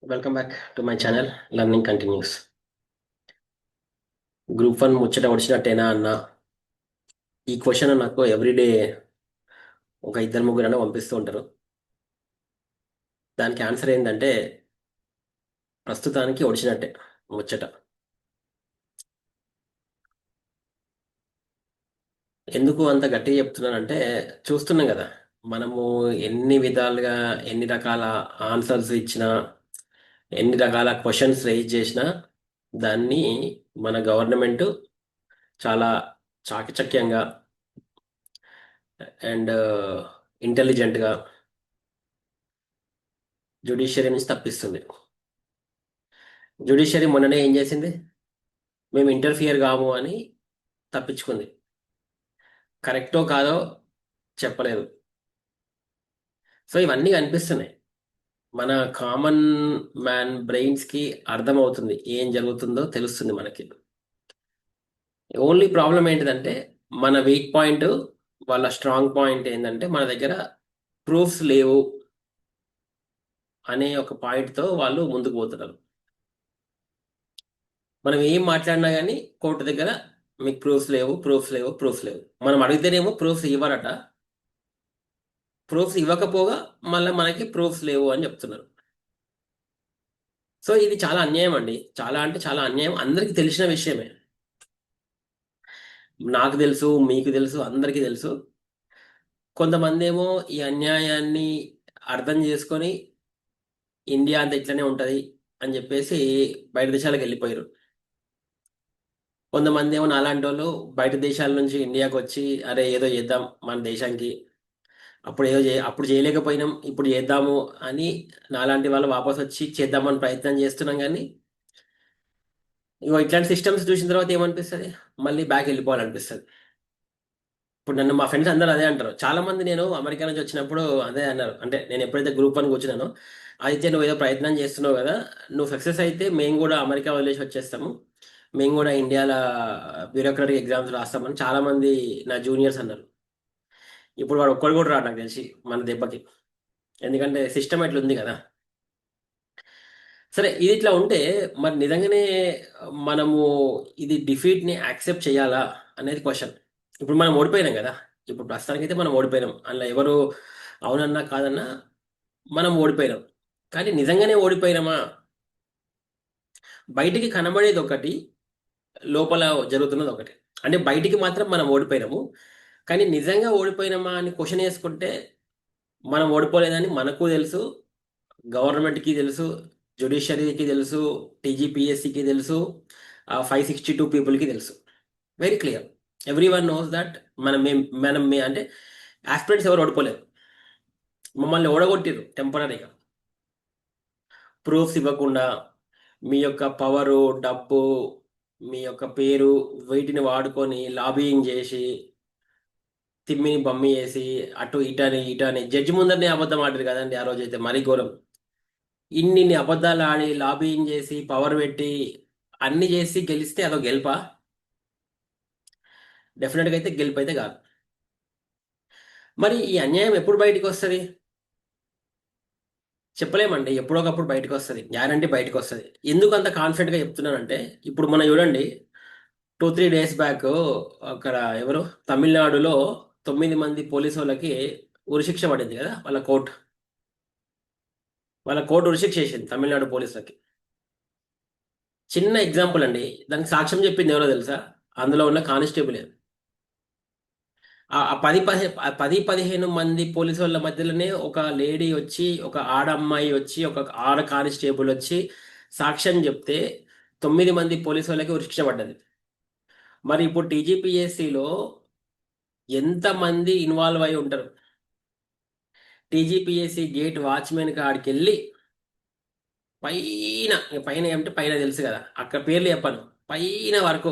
Welcome back to my channel learning continuous. Group 1 ముచ్చట వచ్చినట్టేనా అన్న ఈ క్వశ్చన్ నాకు ఎవ్రీడే ఒక ఇద్దరు ముగ్గురు అన్న పంపిస్తూ ఉంటారు. దానికి ఆన్సర్ ఏంటంటే ప్రస్తుతానికి వచ్చినట్టే ముచ్చట. ఎందుకు అంత గట్టిగా చెప్తున్నానంటే చూస్తున్నాం కదా, మనము ఎన్ని విధాలుగా ఎన్ని రకాల ఆన్సర్స్ ఇచ్చినా, ఎన్ని రకాల క్వశ్చన్స్ రైజ్ చేసినా దాన్ని మన గవర్నమెంట్ చాలా చాకచక్యంగా అండ్ ఇంటెలిజెంట్గా జ్యుడిషియరీ నుంచి తప్పిస్తుంది. జ్యుడిషియరీ మొన్ననే ఏం చేసింది? మేము ఇంటర్ఫియర్ కాము అని తప్పించుకుంది. కరెక్టో కాదో చెప్పలేదు. సో ఇవన్నీ కనిపిస్తున్నాయి. మన కామన్ మ్యాన్ బ్రెయిన్స్కి అర్థమవుతుంది, ఏం జరుగుతుందో తెలుస్తుంది మనకి. ఓన్లీ ప్రాబ్లం ఏంటిదంటే మన వీక్ పాయింట్, వాళ్ళ స్ట్రాంగ్ పాయింట్ ఏంటంటే మన దగ్గర ప్రూఫ్స్ లేవు అనే ఒక పాయింట్తో వాళ్ళు ముందుకు పోతున్నారు. మనం ఏం మాట్లాడినా కానీ కోర్టు దగ్గర మీకు ప్రూఫ్స్ లేవు, ప్రూఫ్స్ లేవు, ప్రూఫ్స్ లేవు. మనం అడిగితేనేమో ప్రూఫ్స్ ఇవ్వరట. ప్రూఫ్స్ ఇవ్వకపోగా మళ్ళీ మనకి ప్రూఫ్స్ లేవు అని చెప్తున్నారు. సో ఇది చాలా అన్యాయం అండి. చాలా అంటే చాలా అన్యాయం. అందరికీ తెలిసిన విషయమే. నాకు తెలుసు, మీకు తెలుసు, అందరికీ తెలుసు. కొంతమంది ఏమో ఈ అన్యాయాన్ని అర్థం చేసుకొని ఇండియా అంతా ఇట్లనే ఉంటది అని చెప్పేసి బయట దేశాలకు వెళ్ళిపోయారు. కొంతమంది ఏమో నాలాంటి వాళ్ళు బయట దేశాల నుంచి ఇండియాకి వచ్చి అరే ఏదో చేద్దాం మన దేశానికి, అప్పుడు చేయలేకపోయినాం ఇప్పుడు చేద్దాము అని నాలాంటి వాళ్ళు వాపస్ వచ్చి చేద్దామని ప్రయత్నం చేస్తున్నాం. కానీ ఇగో ఇట్లాంటి సిస్టమ్స్ చూసిన తర్వాత ఏమనిపిస్తుంది, మళ్ళీ బ్యాక్ వెళ్ళిపోవాలనిపిస్తుంది. ఇప్పుడు నన్ను మా ఫ్రెండ్స్ అందరూ అదే అంటారు. చాలా మంది నేను అమెరికా నుంచి వచ్చినప్పుడు అదే అన్నారు. అంటే నేను ఎప్పుడైతే గ్రూప్ 1 కూర్చున్నానో, అయితే నువ్వు ఏదో ప్రయత్నం చేస్తున్నావు కదా, నువ్వు సక్సెస్ అయితే మేము కూడా అమెరికా వదిలేసి వచ్చేస్తాము, మేము కూడా ఇండియాలో బ్యూరోక్రటిక్ ఎగ్జామ్స్ రాస్తామని చాలా మంది నా జూనియర్స్ అన్నారు. ఇప్పుడు వాడు ఒక్కడు కూడా రాడు నాకు తెలిసి మన దెబ్బకి. ఎందుకంటే సిస్టమ్ ఎట్లా ఉంది కదా. సరే, ఇది ఇట్లా ఉంటే మరి నిజంగానే మనము ఇది డిఫీట్ని యాక్సెప్ట్ చేయాలా అనేది క్వశ్చన్. ఇప్పుడు మనం ఓడిపోయినాం కదా. ఇప్పుడు ప్రస్తుతానికైతే మనం ఓడిపోయినాం, అందులో ఎవరు అవునన్నా కాదన్నా మనం ఓడిపోయినాం. కానీ నిజంగానే ఓడిపోయినామా? బయటికి కనబడేది ఒకటి, లోపల జరుగుతున్నది ఒకటి. అంటే బయటికి మాత్రం మనం ఓడిపోయినాము, కానీ నిజంగా ఓడిపోయినామా అని క్వశ్చన్ వేసుకుంటే మనం ఓడిపోలేదని మనకు తెలుసు, గవర్నమెంట్కి తెలుసు, జ్యుడిషియరీకి తెలుసు, టీజీపీఎస్సికి తెలుసు, 562 పీపుల్కి తెలుసు. Very clear. Every one knows that అంటే ఆస్పిరెంట్స్ ఎవరు ఓడిపోలేరు. మమ్మల్ని ఓడగొట్టిరు టెంపరీగా. ప్రూఫ్స్ ఇవ్వకుండా మీ యొక్క పవరు, డబ్బు, మీ యొక్క పేరు, వీటిని వాడుకొని లాబియింగ్ చేసి తిమ్మిని బమ్మి చేసి అటు ఇటని ఇటని జడ్జి ముందరనే అబద్ధం ఆడారు కదండి ఆ రోజైతే మరీ ఘోరం. ఇన్ని అబద్ధాలు ఆడి లాబియింగ్ చేసి పవర్ పెట్టి అన్ని చేసి గెలిస్తే అదో గెలుపా? డెఫినెట్గా అయితే గెలుపు అయితే కాదు. మరి ఈ అన్యాయం ఎప్పుడు బయటికి వస్తుంది? చెప్పలేమండి. ఎప్పుడోకప్పుడు బయటకు వస్తుంది, గ్యారంటీ బయటకు వస్తుంది. ఎందుకు అంత కాన్ఫిడెంట్గా చెప్తున్నానంటే ఇప్పుడు మనం చూడండి, 2-3 డేస్ బ్యాక్ అక్కడ ఎవరు తమిళనాడులో 9 మంది పోలీసు వాళ్ళకి ఉరిశిక్ష పడింది కదా. వాళ్ళ కోర్టు ఉరిశిక్ష చేసింది తమిళనాడు పోలీసులకి. చిన్న ఎగ్జాంపుల్ అండి. దానికి సాక్ష్యం చెప్పింది ఎవరో తెలుసా? అందులో ఉన్న కానిస్టేబుల్. ఆ 10-15 మంది పోలీసు వాళ్ళ మధ్యలోనే ఒక లేడీ వచ్చి, ఒక ఆడమ్మాయి వచ్చి, ఒక ఆడ కానిస్టేబుల్ వచ్చి సాక్ష్యం చెప్తే 9 మంది పోలీసు వాళ్ళకి ఉరి పడ్డది. మరి ఇప్పుడు టీజీపీఎస్సిలో ఎంతమంది ఇన్వాల్వ్ అయి ఉంటారు? టీజీపీఎస్సి గేట్ వాచ్మెన్ కాడికి వెళ్ళి పైన, పైన ఏమంటే పైన తెలుసు కదా, అక్కడ పేర్లు చెప్పాను, పైన వరకు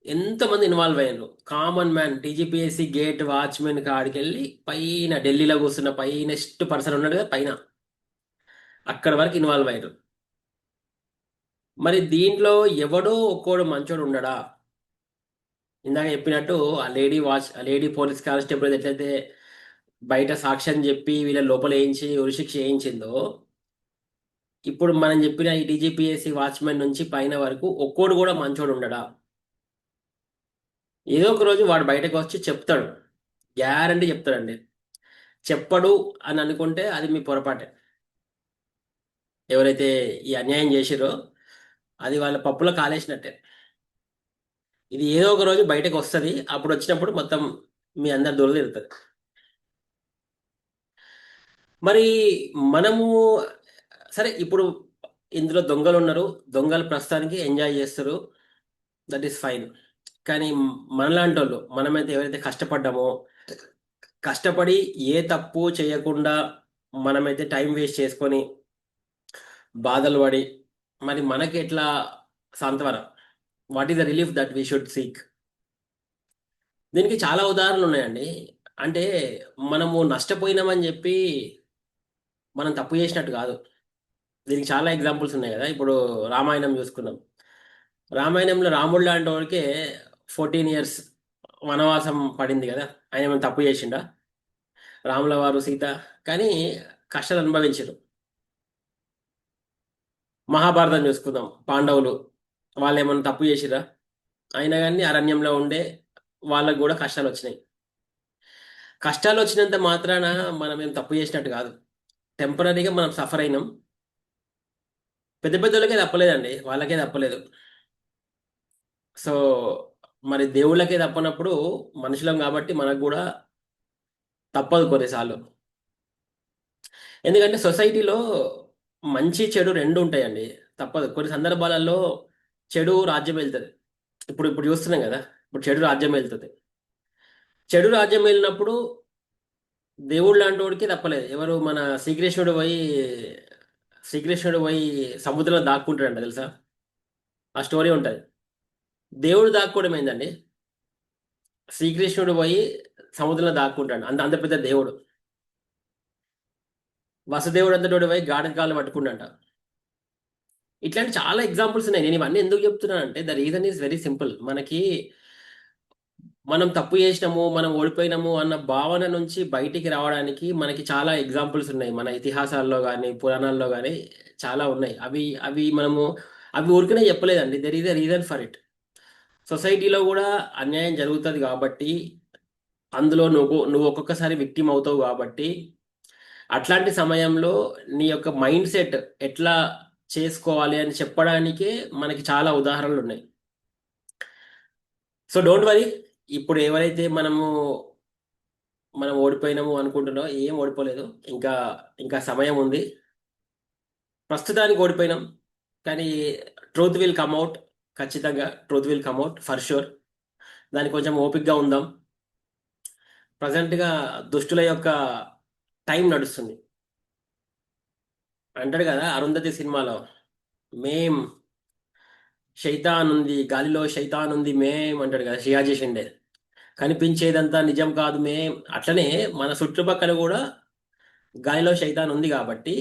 ఎంతమంది ఇన్వాల్వ్ అయ్యారు? Common man TGPSC gate watchman కాడికి వెళ్ళి పైన ఢిల్లీలో కూర్చున్న పైనెస్ట్ పర్సన్ ఉన్నాడు కదా పైన, అక్కడ వరకు ఇన్వాల్వ్ అయ్యారు. మరి దీంట్లో ఎవడో ఒక్కోడు మంచోడు ఉండడా? ఇందాక చెప్పినట్టు ఆ లేడీ పోలీస్ కానిస్టేబుల్ ఎట్లయితే బయట సాక్ష్యం చెప్పి వీళ్ళ లోపల వేయించి ఉరిశిక్ష వేయించిందో, ఇప్పుడు మనం చెప్పిన ఈ టీజీపీఎస్సీ వాచ్మెన్ నుంచి పైన వరకు ఒక్కోడు కూడా మంచోడు ఉండడా? ఏదో ఒక రోజు వాడు బయటకు వచ్చి చెప్తాడు. గ్యారంటీ చెప్తాడండి. చెప్పడు అని అనుకుంటే అది మీ పొరపాటే. ఎవరైతే ఈ అన్యాయం చేసిరో అది వాళ్ళ పప్పులో కాలేసినట్టే. ఇది ఏదో ఒక రోజు బయటకు వస్తుంది. అప్పుడు వచ్చినప్పుడు మొత్తం మీ అందరి దూరం తిరుగుతుంది. మరి మనము సరే ఇప్పుడు ఇందులో దొంగలు ఉన్నారు. దొంగలు ప్రస్తుతానికి ఎంజాయ్ చేస్తారు. That is fine. కానీ మనలాంటి వాళ్ళు మనమైతే ఎవరైతే కష్టపడ్డామో, కష్టపడి ఏ తప్పు చేయకుండా మనమైతే టైం వేస్ట్ చేసుకొని బాధలు పడి మరి మనకి ఎట్లా సాంత్వన, what is the relief that we should seek? దీనికి చాలా ఉదాహరణలు ఉన్నాయండి. అంటే మనము నష్టపోయినామని చెప్పి మనం తప్పు చేసినట్టు కాదు. దీనికి చాలా ఎగ్జాంపుల్స్ ఉన్నాయి కదా. ఇప్పుడు రామాయణం చూసుకున్నాం. రామాయణంలో రాముడు లాంటి వాడికే 14 years వనవాసం పడింది కదా. ఆయన ఏమైనా తప్పు చేసిండా? రాముల వారు సీత కానీ కష్టాలు అనుభవించారు. మహాభారతం చూసుకుందాం. పాండవులు వాళ్ళు ఏమైనా తప్పు చేసిరా? అయినా కానీ అరణ్యంలో ఉండే వాళ్ళకు కూడా కష్టాలు వచ్చినాయి. కష్టాలు వచ్చినంత మాత్రాన మనం ఏం తప్పు చేసినట్టు కాదు. టెంపరీగా మనం సఫర్ అయినాం. పెద్ద పెద్దోళ్ళకే తప్పలేదండి, వాళ్ళకే తప్పలేదు. సో మరి దేవుళ్ళకే తప్పనప్పుడు మనుషులం కాబట్టి మనకు కూడా తప్పదు కొన్నిసార్లు. ఎందుకంటే సొసైటీలో మంచి చెడు రెండు ఉంటాయండి. తప్పదు. కొన్ని సందర్భాలలో చెడు రాజ్యం వెళ్తుంది. ఇప్పుడు ఇప్పుడు చూస్తున్నాం కదా. ఇప్పుడు చెడు రాజ్యం వెళ్తుంది. చెడు రాజ్యం వెళ్ళినప్పుడు దేవుడు లాంటి వాడికి తప్పలేదు. ఎవరు మన శ్రీకృష్ణుడు పోయి సముద్రంలో దాక్కుంటాడంట తెలుసా? ఆ స్టోరీ ఉంటుంది. దేవుడు దాక్కోవడం ఏందండి? శ్రీకృష్ణుడు పోయి సముద్రంలో దాక్కుంటాడు. అంత అంత పెద్ద దేవుడు. వసుదేవుడు అంతటోడు పోయి గాఢ కాళ్ళు పట్టుకుంటాడంట. ఇట్లాంటి చాలా ఎగ్జాంపుల్స్ ఉన్నాయి. నేను ఇవన్నీ ఎందుకు చెప్తున్నానంటే the reason is very simple. మనకి మనం తప్పు చేసినాము, మనం ఓడిపోయినాము అన్న భావన నుంచి బయటికి రావడానికి మనకి చాలా ఎగ్జాంపుల్స్ ఉన్నాయి. మన ఇతిహాసాల్లో కానీ పురాణాల్లో కానీ చాలా ఉన్నాయి. అవి అవి మనము అవి ఊరికనే చెప్పలేదండి. There is a reason for it. సొసైటీలో కూడా అన్యాయం జరుగుతుంది కాబట్టి, అందులో నువ్వు ఒక్కొక్కసారి విక్టిమ్ అవుతావు కాబట్టి, అట్లాంటి సమయంలో నీ యొక్క మైండ్ సెట్ ఎట్లా చేసుకోవాలి అని చెప్పడానికే మనకి చాలా ఉదాహరణలు ఉన్నాయి. So don't worry. ఇప్పుడు ఎవరైతే మనం ఓడిపోయినాము అనుకుంటున్నామో ఏం ఓడిపోలేదు. ఇంకా ఇంకా సమయం ఉంది. ప్రస్తుతానికి ఓడిపోయినాం కానీ ట్రూత్ విల్ కమ్ అవుట్. ఖచ్చితంగా truth will come out for sure. దానికి కొంచెం ఓపిక్గా ఉందాం. ప్రజెంట్గా దుష్టుల యొక్క టైం నడుస్తుంది. అంటాడు కదా అరుంధతి సినిమాలో, మేం శైతాన్ ఉంది గాలిలో, శైతాన్ ఉంది మేం అంటాడు కదా షియాజీ షిండే. కనిపించేదంతా నిజం కాదు మేం. అట్లనే మన చుట్టుపక్కల కూడా గాలిలో శైతాన్ ఉంది కాబట్టి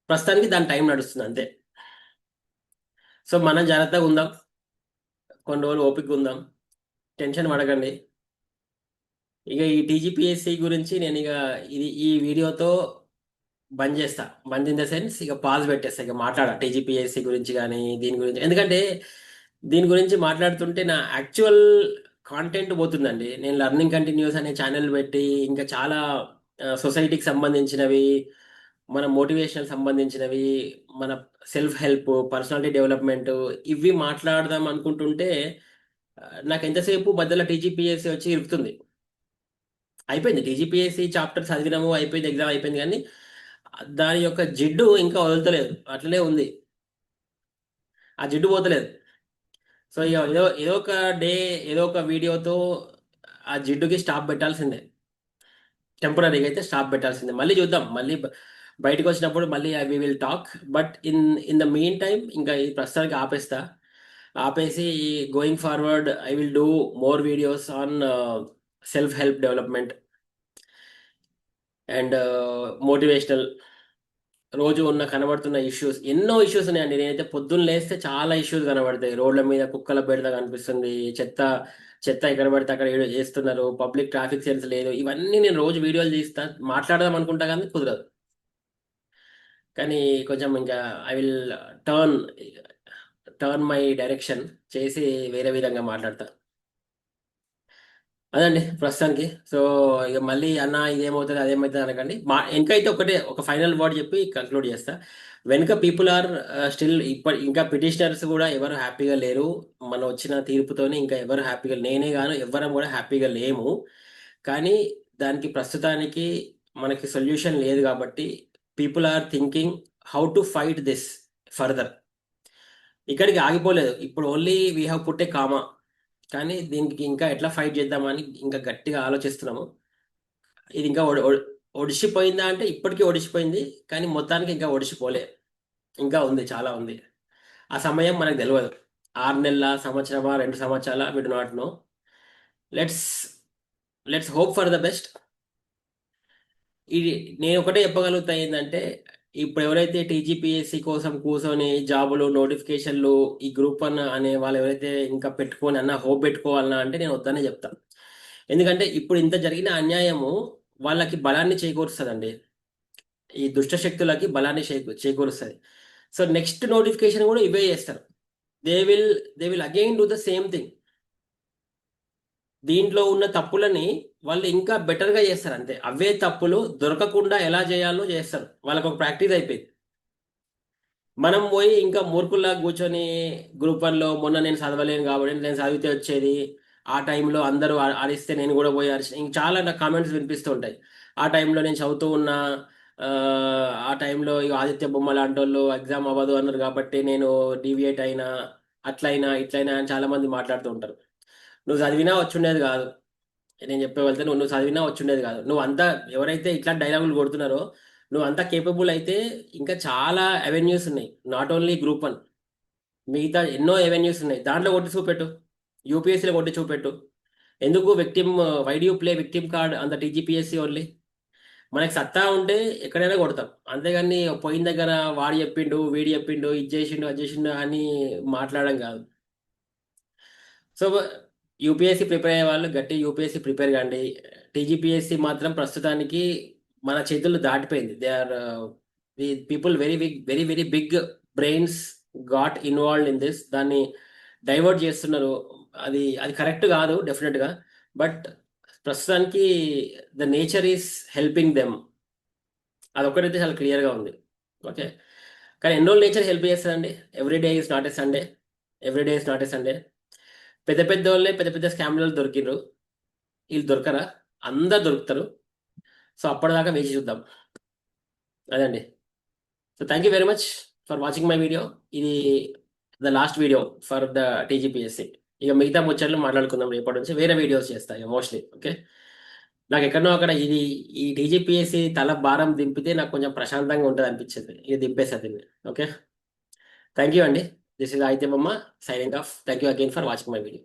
ప్రస్తుతానికి దాని టైం నడుస్తుంది అంతే. సో మనం జాగ్రత్తగా ఉందాం. కొన్ని రోజులు ఓపికగా ఉందాం. టెన్షన్ పడకండి. ఇక ఈ టీజీపీఎస్సీ గురించి నేను ఇక ఈ వీడియోతో బంద్ చేస్తా. బంద్ ఇన్ ద సెన్స్ ఇక పాజ్ పెట్టేస్తా. ఇక మాట్లాడా టీజీపీఎస్సీ గురించి కానీ దీని గురించి. ఎందుకంటే దీని గురించి మాట్లాడుతుంటే నా యాక్చువల్ కాంటెంట్ పోతుందండి. నేను లర్నింగ్ కంటిన్యూస్ అనే ఛానల్ పెట్టి ఇంకా చాలా సొసైటీకి సంబంధించినవి, మన మోటివేషనల్ సంబంధించినవి, మన సెల్ఫ్ హెల్ప్, పర్సనాలిటీ డెవలప్మెంట్ ఇవి మాట్లాడదాం అనుకుంటుంటే నాకు ఎంతసేపు మధ్యలో టీజీపీఎస్సీ వచ్చి ఇరుకుతుంది. అయిపోయింది టీజీపీఎస్సీ చాప్టర్ చదివినాము, అయిపోయింది, ఎగ్జామ్ అయిపోయింది. కానీ దాని యొక్క జిడ్డు ఇంకా వదలతలేదు. అట్లనే ఉంది. ఆ జిడ్డు పోతలేదు. సో ఇక ఏదో ఏదో ఒక డే ఏదో ఒక వీడియోతో ఆ జిడ్డుకి స్టాప్ పెట్టాల్సిందే. టెంపరీగా అయితే స్టాప్ పెట్టాల్సిందే. మళ్ళీ చూద్దాం. మళ్ళీ బయటకు వచ్చినప్పుడు మళ్ళీ we will talk. But in the meantime ఇంకా ఈ ప్రస్తుతానికి ఆపేస్తా. ఆపేసి going forward I will do more videos on self help development and motivational. రోజు కనబడుతున్న ఇష్యూస్, ఎన్నో ఇష్యూస్ ఉన్నాయండి. నేనైతే పొద్దున్న లేస్తే చాలా ఇష్యూస్ కనబడతాయి. రోడ్ల మీద కుక్కల బెడద కనిపిస్తుంది. చెత్త చెత్త ఎక్కడ పడితే అక్కడ చేస్తున్నారు. పబ్లిక్ ట్రాఫిక్ సెన్స్ లేదు. ఇవన్నీ నేను రోజు వీడియోలు తీస్తా, మాట్లాడదాం అనుకుంటా కానీ కుదరదు. కానీ కొంచెం ఇంకా I will turn turn my direction చేసి వేరే విధంగా మాట్లాడతా. అదండి ప్రస్తుతానికి. సో ఇక మళ్ళీ అన్న ఇదేమవుతుంది అదేమవుతుంది అనకండి. వెనకైతే ఒకటే ఒక ఫైనల్ వర్డ్ చెప్పి కంక్లూడ్ చేస్తా. వెనుక పీపుల్ ఆర్ స్టిల్ ఇంకా పిటిషనర్స్ కూడా ఎవరు హ్యాపీగా లేరు. మన వచ్చిన తీర్పుతోనే ఇంకా ఎవరు హ్యాపీగా, నేనే గాను ఎవ్వరం కూడా హ్యాపీగా లేము. కానీ దానికి ప్రస్తుతానికి మనకి సొల్యూషన్ లేదు కాబట్టి people are thinking how to fight this further. ఇక్కడికి ఆగిపోలేదు, ఇప్పుడు only we have put a comma. కానీ దీనికి ఇంకా ఎట్లా ఫైట్ చేద్దామని ఇంకా గట్టిగా ఆలోచిస్తున్నాము. ఇది ఇంకా ఒడిసిపోయిందా అంటే ఇప్పటికీ ఒడిసిపోయింది, కానీ మొత్తానికి ఇంకా ఒడిసిపోలే. ఇంకా ఉంది, చాలా ఉంది. ఆ సమయం మనకు తెలియదు. 6 నెలల, సంవత్సరమా, 2 సంవత్సరాల, we do not know. Let's let's hope for the best. ఇది నేను ఒకటే చెప్పగలుగుతా ఏంటంటే, ఇప్పుడు ఎవరైతే టీజీపీఎస్సీ కోసం కూర్చొని జాబులు నోటిఫికేషన్లు ఈ గ్రూప్ 1 అనే వాళ్ళు ఎవరైతే ఇంకా పెట్టుకొని అన్న హోప్ పెట్టుకోవాలన్నా అంటే నేను వద్దనే చెప్తాను. ఎందుకంటే ఇప్పుడు ఇంత జరిగిన అన్యాయము వాళ్ళకి బలాన్ని చేకూరుస్తుందండి. ఈ దుష్ట శక్తులకి బలాన్ని చేకూరుస్తుంది. సో నెక్స్ట్ నోటిఫికేషన్ కూడా ఇవే చేస్తారు. They will they will again do the same thing. దీంట్లో ఉన్న తప్పులని వాళ్ళు ఇంకా బెటర్గా చేస్తారు అంతే. అవే తప్పులు దొరకకుండా ఎలా చేయాలో చేస్తారు, వాళ్ళకి ఒక ప్రాక్టీస్ అయిపోయింది. మనం పోయి ఇంకా మూర్ఖుల్లా కూర్చొని గ్రూప్ 1లో మొన్న నేను చదవలేను కాబట్టి నేను చదివితే వచ్చేది, ఆ టైంలో అందరూ అరిస్తే నేను కూడా పోయి అరిచి, ఇంక చాలా నాకు కామెంట్స్ వినిపిస్తూ ఉంటాయి. ఆ టైంలో నేను చదువుతూ ఉన్నా, ఆ, ఆ టైంలో ఇక ఆదిత్య బొమ్మ లాంటి వాళ్ళు ఎగ్జామ్ అవ్వదు అన్నారు కాబట్టి నేను డీవియేట్ అయినా, అట్లయినా ఇట్లయినా అని చాలా మంది మాట్లాడుతూ ఉంటారు. నువ్వు చదివినా వచ్చుండేది కాదు. నేను చెప్పే వెళ్తే నువ్వు చదివినా వచ్చుండేది కాదు. నువ్వు అంతా ఎవరైతే ఇట్లా డైలాగులు కొడుతున్నారో నువ్వు అంతా కేపబుల్ అయితే ఇంకా చాలా అవెన్యూస్ ఉన్నాయి. నాట్ ఓన్లీ గ్రూప్ 1, మిగతా ఎన్నో అవెన్యూస్ ఉన్నాయి. దాంట్లో కొట్టి చూపెట్టు, యూపీఎస్సీలో కొట్టి చూపెట్టు. ఎందుకు victim, why do you play victim card అంత టీజీపీఎస్సీ ఓన్లీ? మనకి సత్తా ఉంటే ఎక్కడైనా కొడతాం, అంతేగాని పోయిన దగ్గర వాడు చెప్పిండు, వీడు చెప్పిండు, ఇది చేసిండు, అది చేసిండు అని మాట్లాడడం కాదు. సో యూపీఎస్సీ ప్రిపేర్ అయ్యే వాళ్ళు గట్టి యూపీఎస్సీ ప్రిపేర్ కండి. టీజీపీఎస్సీ మాత్రం ప్రస్తుతానికి మన చేతుల్లో దాటిపోయింది. They are the people very big, very very big brains got involved in this. దాన్ని డైవర్ట్ చేస్తున్నారు. అది అది కరెక్ట్ కాదు డెఫినెట్గా. బట్ ప్రస్తుతానికి the nature is helping them. అదొక్కడైతే చాలా క్లియర్గా ఉంది. ఓకే. కానీ ఎన్ని రోజులు నేచర్ హెల్ప్ చేస్తుందండి? Every day is not a Sunday. Every day is not a Sunday. పెద్ద పెద్ద వాళ్ళే పెద్ద పెద్ద స్కామ్లలో దొరికిండ్రు, వీళ్ళు దొరకరా? అందరు దొరుకుతారు. సో అప్పటిదాకా వేచి చూద్దాం. అదండి. So thank you very much for watching my video. ఇది the last video for the TGPSC. ఇక మిగతా ముచ్చట్లు మాట్లాడుకుందాం రేపటి నుంచి. వేరే వీడియోస్ చేస్తాయి మోస్ట్లీ. ఓకే. నాకు ఎక్కడనో అక్కడ ఇది ఈ టీజీపీఎస్సీ తల భారం దింపితే నాకు కొంచెం ప్రశాంతంగా ఉంటుంది అనిపించింది. ఇక దింపేస్తుంది దీన్ని. ఓకే. థ్యాంక్ యూ అండి. దిస్ ఇస్ ఆదిత్య బొమ్మ signing off. Thank you again for watching my video.